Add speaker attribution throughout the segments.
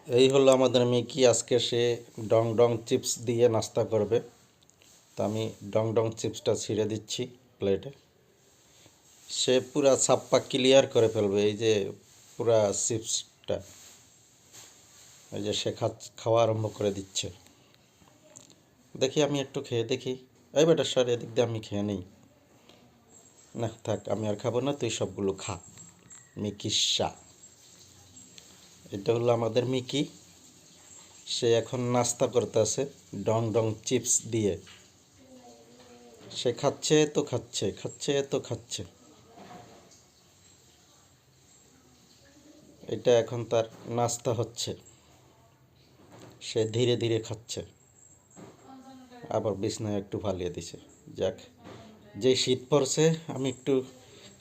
Speaker 1: এই হলো আমাদের মিকি। আজকে সে ডং ডং চিপস দিয়ে নাস্তা করবে। তো আমি ডং ডং চিপসটা ছিঁড়ে দিচ্ছি প্লেটে। সে পুরা ছাপ্পা ক্লিয়ার করে ফেলবে। এই যে পুরা চিপসটা, এই যে সে খাওয়া আরম্ভ করে দিচ্ছে। দেখি আমি একটু খেয়ে দেখি। এই বেটা সর, এদিক দিয়ে আমি খেয়ে নেই। না থাক, আমি আর খাবো না, তুই সবগুলো খা। মিকি শাহ। এটা হলো আমাদের মিকি। সে এখন নাস্তা করতেছে ডং ডং চিপস দিয়ে। সে খাচ্ছে তো খাচ্ছে, খাচ্ছে তো খাচ্ছে। এটা এখন তার নাস্তা হচ্ছে। সে ধীরে ধীরে খাচ্ছে। আবার বিছনায় একটু ফালিয়ে দিছে। যাক, যে শীত পড়ছে, আমি একটু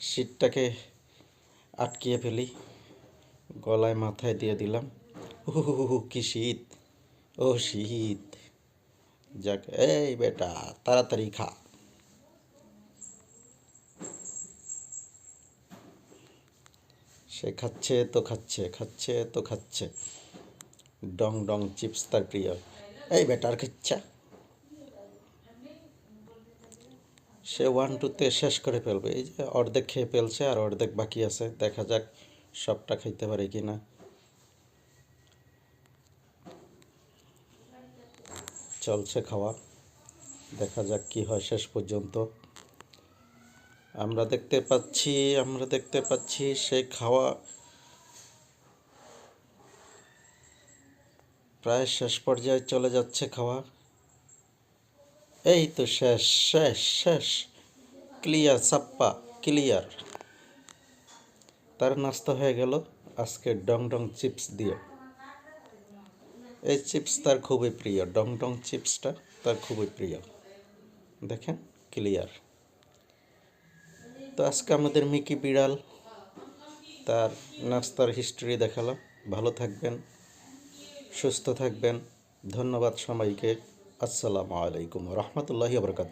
Speaker 1: শীতটাকে আটকিয়ে ফেলি। গলায় মাথায় দিয়ে দিলাম। কি শীত! ও শীত! যাক, এই বেটা তাড়াতাড়ি খা। সে খাচ্ছে তো খাচ্ছে, খাচ্ছে তো খাচ্ছে। ডং ডং চিপস তার প্রিয়। এই বেটার খাচ্ছা। সে 1-2-তে শেষ করে ফেলবে। এই যে অর্ধেক খেয়ে ফেলছে আর অর্ধেক বাকি আছে। দেখা যাক সবটা খাইতে পারে কি না। চলছে খাওয়া, দেখা যাক কি হয় শেষ পর্যন্ত। আমরা দেখতে পাচ্ছি সে খাওয়া প্রায় শেষ পর্যায়ে চলে যাচ্ছে। খাওয়া এই তো শেষ, শেষ, শেষ। ক্লিয়ার, ছাপ্পা ক্লিয়ার। তার নাস্তা হয়ে গেল আজকে ডং ডং চিপস দিয়ে। এই চিপস তার খুবই প্রিয়। ডং ডং চিপসটা তার খুবই প্রিয়। দেখেন, ক্লিয়ার। তো আজকে আমাদের মিকি বিড়াল তার নাস্তার হিস্ট্রি দেখালাম। ভালো থাকবেন, সুস্থ থাকবেন। ধন্যবাদ সবাইকে। আসসালামু আলাইকুম রহমতুল্লাহি ওয়া বারাকাতুহু।